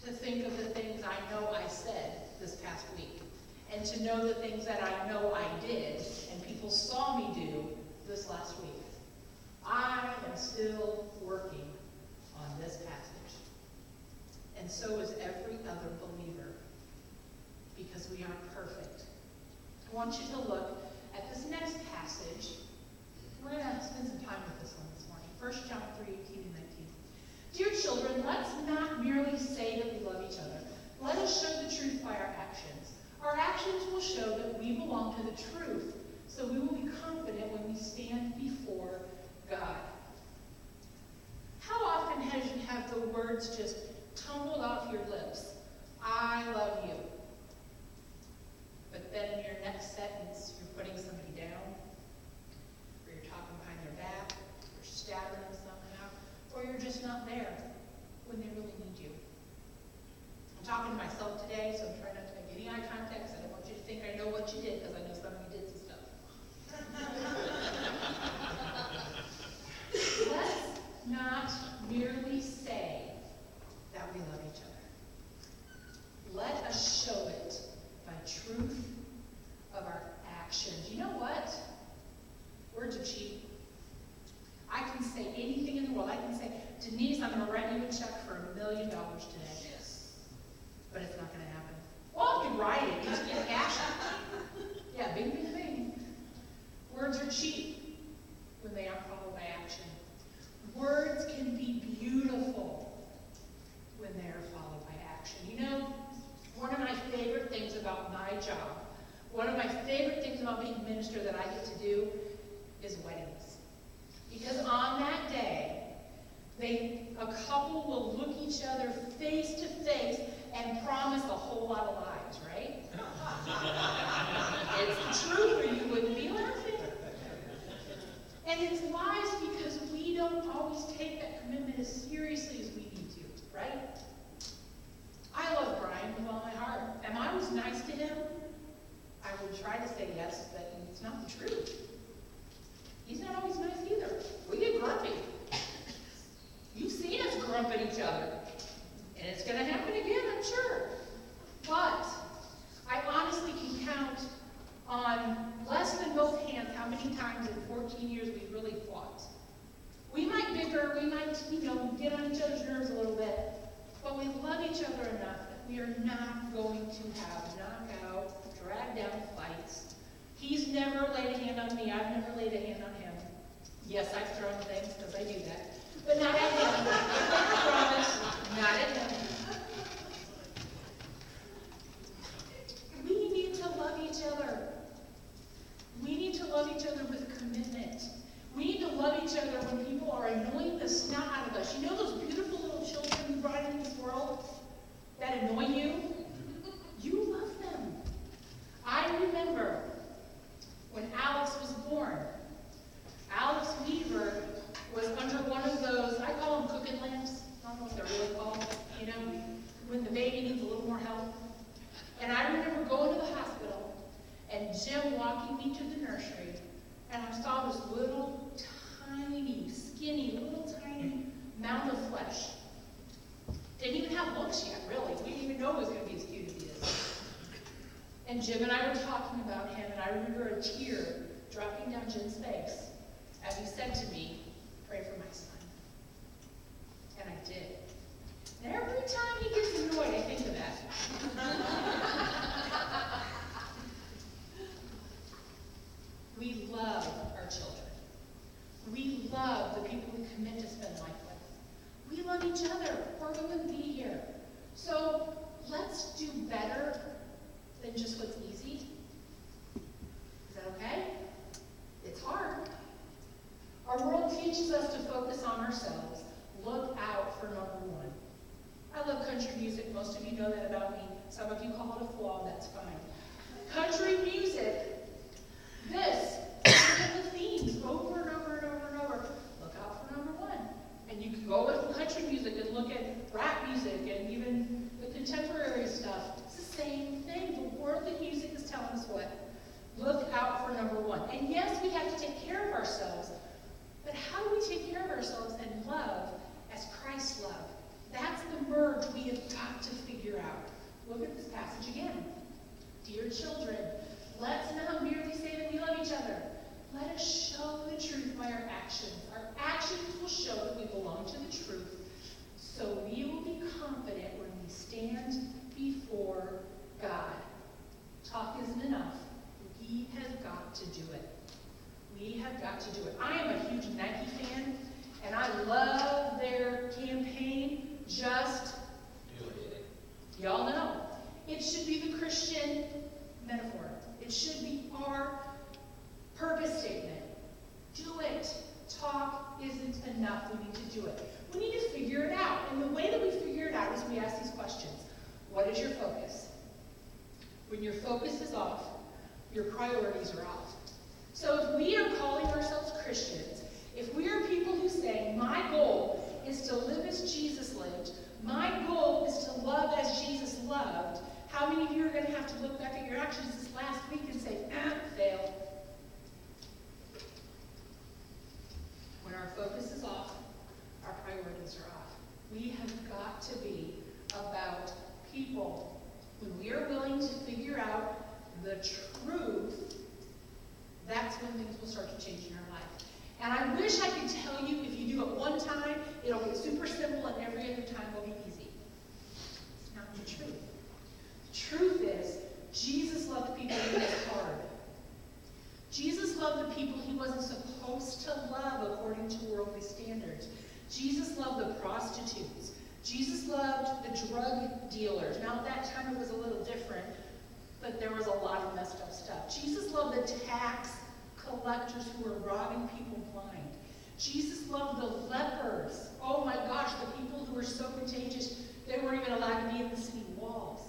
to think of the things I know I said this past week, and to know the things that I know I did, and people saw me do this last week. I am still working on this passage. And so is every other believer, because we aren't perfect. I want you to look at this next passage. We're going to spend some time with this one this morning. 1 John 3:18 and 19. Dear children, let's not merely say that we love each other. Let us show the truth by our actions. Our actions will show that we belong to the truth, so we will be confident when we stand before God. How often have the words just tumbled off your lips? I love you. But then in your next sentence, you're putting somebody down, or you're talking behind their back, you're stabbing them somehow, or you're just not there when they really need you. I'm talking to myself today, so I'm trying not to make any eye contact. I don't want you to think I know what you did, because I know some of you did some stuff. Let's not merely say that we love each other. Let us show it by truth of our actions. You know what? Words are cheap. I can say anything in the world. I can say, Denise, I'm going to write you a check for $1 million today. Yes. But it's not going to happen. Well, I can write it. You just get cash. Yeah, bing, bing, bing. Words are cheap when they aren't followed by action. Words can be beautiful when they are followed by action. You know, one of my favorite things about my job, one of my favorite things about being a minister that I get to do is weddings. Because on that day, a couple will look each other face to face and promise a whole lot of lies, right? It's the truth, or you wouldn't be laughing. And it's lies because we don't always take that commitment as seriously as we need to, right? I love Brian with all my heart. Am I always nice to him? I would try to say yes, but it's not the truth. He's not always nice either. We get grumpy. You've seen us grump at each other. And it's going to happen again, I'm sure. But I honestly can count on less than both hands how many times in 14 years we've really fought. We might bicker, we might, get on each other's nerves a little bit, but we love each other enough that we are not going to have knockout, drag down fights. He's never laid a hand on me. I've never laid a hand on him. Yes, I've thrown things because I do that. But not at him. I promise, not at him. We need to love each other. We need to love each other with commitment. We need to love each other when people are annoying the snot out of us. You know those beautiful little children you brought into this world that annoy you? You love them. I remember when Alex was born. Alex Weaver was under one of those, I call them cooking lamps. I don't know what they're really called. When the baby needs a little more help. And I remember going to the hospital and Jim walking me to the nursery, and I saw this little tiny, skinny, little tiny mound of flesh. Didn't even have looks yet, really. We didn't even know it was going to be as cute as he is. And Jim and I were talking about him, and I remember a tear dropping down Jim's face as he said to me, "Pray for my son." And I did. And every time he gets annoyed, I think of that. We love our children. We love the people we commit to spend life with. We love each other, or we wouldn't be here. So let's do better than just what's easy. Is that okay? It's hard. Our world teaches us to focus on ourselves. Look out for number one. I love country music. Most of you know that about me. Some of you call it a flaw. That's fine. Country music. This is one of the themes over and over and over and over. Look out for number one. And you can go with country music and look at rap music and even the contemporary stuff. It's the same thing. The worldly music is telling us what? Look out for number one. And yes, we have to take care of ourselves. But how do we take care of ourselves and love as Christ loved? That's the merge we have got to Look at this passage again. Dear children, let's not merely say that we love each other. Let us show the truth by our actions. Our actions will show that we belong to the truth, so we will be confident when we stand before God. Talk isn't enough. We have got to do it. We have got to do it. I am a huge Nike fan, and I love their campaign, Just Do It. Y'all know. It should be the Christian metaphor. It should be our purpose statement. Do it. Talk isn't enough. We need to do it. We need to figure it out. And the way that we figure it out is we ask these questions. What is your focus? When your focus is off, your priorities are off. So if we are calling ourselves Christians, if we are people who say, my goal is to live as Jesus lived, my goal is to love as Jesus loved, how many of you are going to have to look back at your actions this last week and say, fail? When our focus is off, our priorities are off. We have got to be about people. When we are willing to figure out the truth, that's when things will start to change in our life. And I wish I could tell you if you do it one time, it'll be super simple and every other time will be easy. It's not the truth. The truth is, Jesus loved people when it was hard. Jesus loved the people he wasn't supposed to love according to worldly standards. Jesus loved the prostitutes. Jesus loved the drug dealers. Now at that time it was a little different, but there was a lot of messed up stuff. Jesus loved the tax collectors who were robbing people blind. Jesus loved the lepers. Oh my gosh, the people who were so contagious, they weren't even allowed to be in the city walls.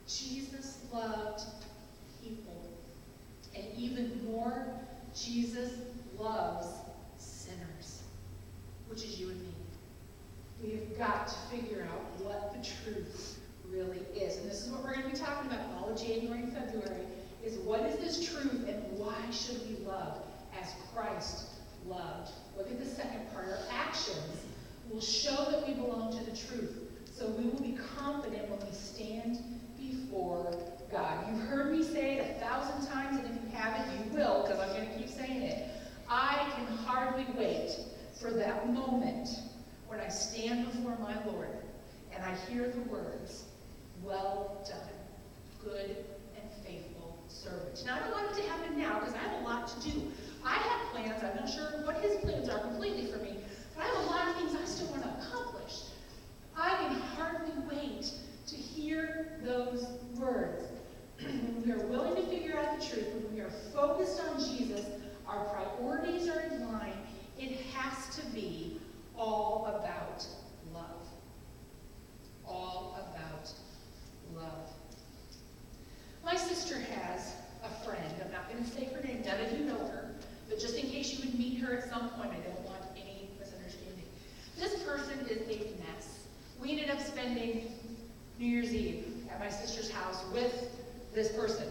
Jesus loved people. And even more, Jesus loves sinners, which is you and me. We've got to figure out what the truth really is. And this is what we're going to be talking about all of January and February, is what is this truth and why should we love as Christ loved? Look at the second part. Our actions will show that we belong to the truth. So we will be confident when we stand before God. You've heard me say it 1,000 times, and if you haven't, you will, because I'm going to keep saying it. I can hardly wait for that moment when I stand before my Lord and I hear the words, well done, good and faithful servant. Now, I don't want it to happen now because I have a lot to do. I have plans. I'm not sure what his plans are completely for me, but I have a lot of things I still want to accomplish. I can hardly wait to hear those words. When we are willing to figure out the truth, when we are focused on Jesus, our priorities are in line, it has to be all about love. All about love. My sister has a friend. I'm not going to say her name. None of you know her. But just in case you would meet her at some point, I don't want any misunderstanding. This person is a mess. We ended up spending New Year's Eve at my sister's house with this person.